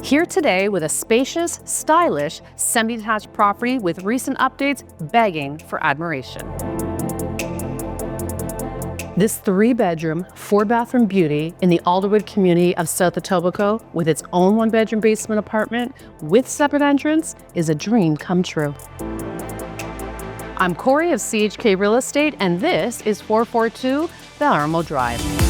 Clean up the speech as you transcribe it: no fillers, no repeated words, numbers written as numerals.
Here today with a spacious, stylish, semi-detached property with recent updates begging for admiration. This 3-bedroom, 4-bathroom beauty in the Alderwood community of South Etobicoke with its own 1-bedroom basement apartment with separate entrance is a dream come true. I'm Corey of CHK Real Estate, and this is 442 Valermo Drive.